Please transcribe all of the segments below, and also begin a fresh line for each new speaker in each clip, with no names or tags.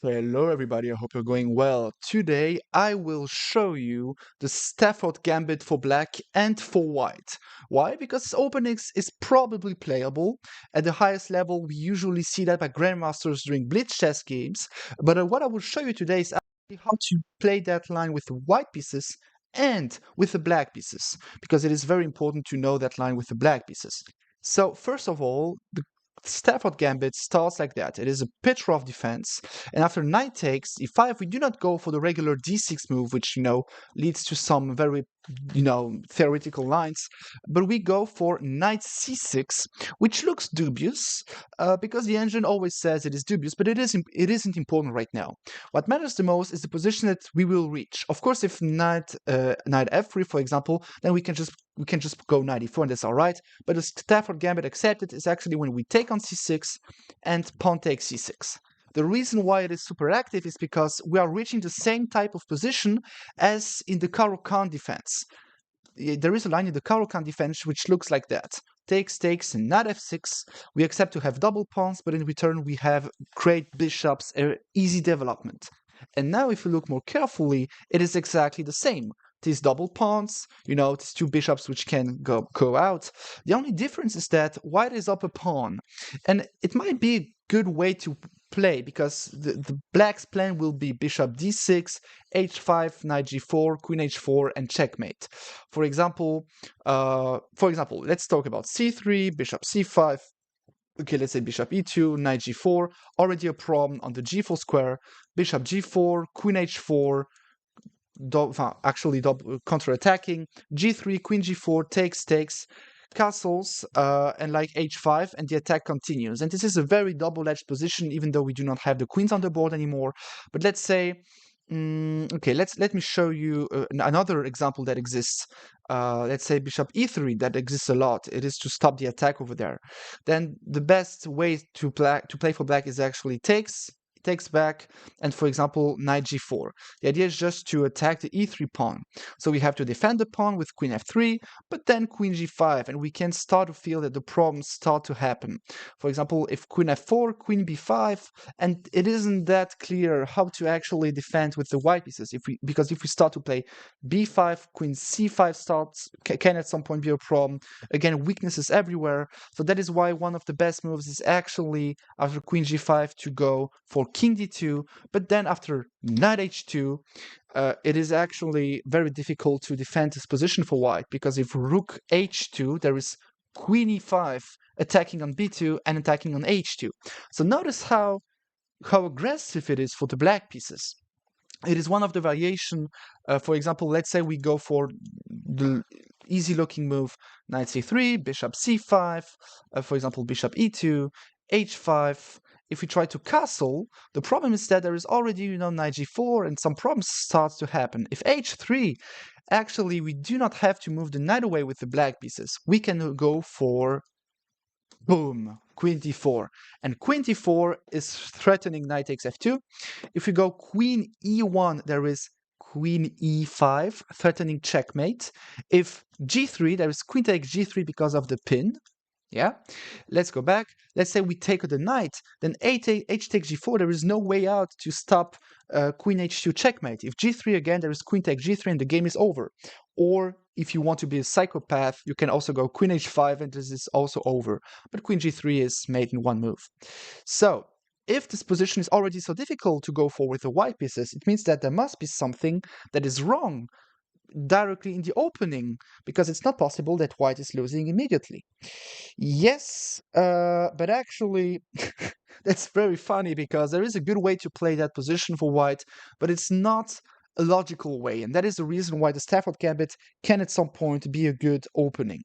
Hello everybody, I hope you're going well. Today I will show you the Stafford Gambit for black and for white. Why? Because openings is probably playable. At the highest level we usually see that by grandmasters during blitz chess games. But what I will show you today is actually how to play that line with the white pieces and with the black pieces. Because it is very important to know that line with the black pieces. So first of all, the Stafford Gambit starts like that. It is a picture of defense, and after knight takes e5, we do not go for the regular d6 move, which leads to some very theoretical lines, but we go for knight c6, which looks dubious because the engine always says it is dubious, but it isn't important right now. What matters the most is the position that we will reach. Of course, if knight f3, for example, then we can just go knight e4, and that's all right. But the Stafford Gambit accepted is actually when we take on c6 and pawn takes c6. The reason why it is super active is because we are reaching the same type of position as in the Caro-Kann defense. There is a line in the Caro-Kann defense which looks like that. Takes, knight f6. We accept to have double pawns, but in return we have great bishops, easy development. And now if you look more carefully, it is exactly the same. These double pawns, these two bishops which can go out. The only difference is that white is up a pawn. And it might be a good way to play because the black's plan will be bishop d6, h5, knight g4, queen h4, and checkmate. For example, let's talk about c3, bishop c5. Okay, let's say bishop e2, knight g4. Already a problem on the g4 square. Bishop g4, queen h4. Counterattacking, g3, queen g4, takes, castles, and like h5, and the attack continues. And this is a very double-edged position, even though we do not have the queens on the board anymore. But let's say, let me show you another example that exists. Let's say bishop e3, that exists a lot. It is to stop the attack over there. Then the best way to play for black is actually takes back, and for example knight g4. The idea is just to attack the e3 pawn. So we have to defend the pawn with queen f3, but then queen g5, and we can start to feel that the problems start to happen. For example, if queen f4, queen b5, and it isn't that clear how to actually defend with the white pieces. Because if we start to play b5, queen c5 can at some point be a problem. Again, weaknesses everywhere. So that is why one of the best moves is actually after queen g5 to go for king d2, but then after knight h2, it is actually very difficult to defend this position for white, because if rook h2, there is queen e5 attacking on b2 and attacking on h2. So notice how aggressive it is for the black pieces. It is one of the variation. For example, let's say we go for the easy-looking move, knight c3, bishop c5, for example, bishop e2, h5. If we try to castle, the problem is that there is already, knight g4, and some problems start to happen. If h3, actually, we do not have to move the knight away with the black pieces. We can go for, boom, queen d4. And queen d4 is threatening knight takes f2. If we go queen e1, there is queen e5, threatening checkmate. If g3, there is queen takes g3 because of the pin. Yeah, let's go back. Let's say we take the knight, then h takes g4. There is no way out to stop queen h2 checkmate. If g3 again, there is queen takes g3, and the game is over. Or if you want to be a psychopath, you can also go queen h5, and this is also over. But queen g3 is made in one move. So if this position is already so difficult to go for with the white pieces, it means that there must be something that is wrong directly in the opening, because it's not possible that white is losing immediately. Yes, but actually that's very funny, because there is a good way to play that position for white, but it's not a logical way, and that is the reason why the Stafford Gambit can at some point be a good opening.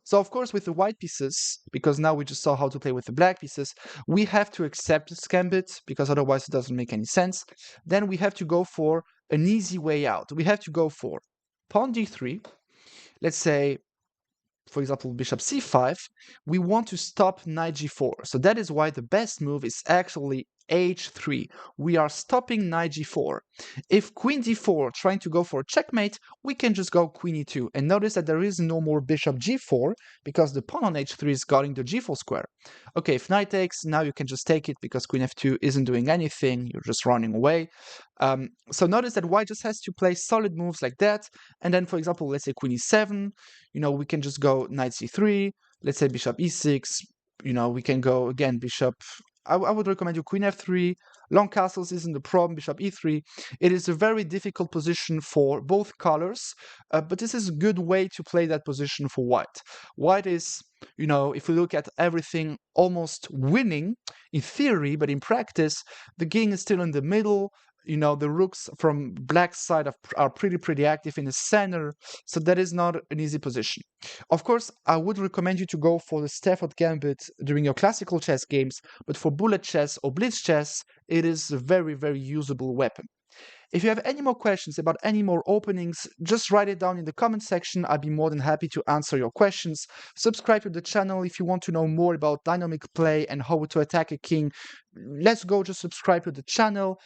So of course with the white pieces, because now we just saw how to play with the black pieces, we have to accept this gambit, because otherwise it doesn't make any sense. Then we have to go for an easy way out. We have to go for pawn d3, let's say, for example, bishop c5, we want to stop knight g4. So that is why the best move is actually h3. We are stopping knight g4. If queen d4 trying to go for a checkmate, we can just go queen e2. And notice that there is no more bishop g4 because the pawn on h3 is guarding the g4 square. Okay, if knight takes, now you can just take it because queen f2 isn't doing anything. You're just running away. So notice that white just has to play solid moves like that. And then, for example, let's say queen e7. We can just go knight c3. Let's say bishop e6. We can go again bishop. I would recommend you queen f3. Long castles isn't the problem. Bishop e3. It is a very difficult position for both colors, but this is a good way to play that position for white. White is, if we look at everything, almost winning in theory, but in practice, the king is still in the middle. The rooks from black side are pretty active in the center, so that is not an easy position. Of course, I would recommend you to go for the Stafford Gambit during your classical chess games, but for bullet chess or blitz chess, it is a very, very usable weapon. If you have any more questions about any more openings, just write it down in the comment section. I'd be more than happy to answer your questions. Subscribe to the channel if you want to know more about dynamic play and how to attack a king. Let's go, just subscribe to the channel.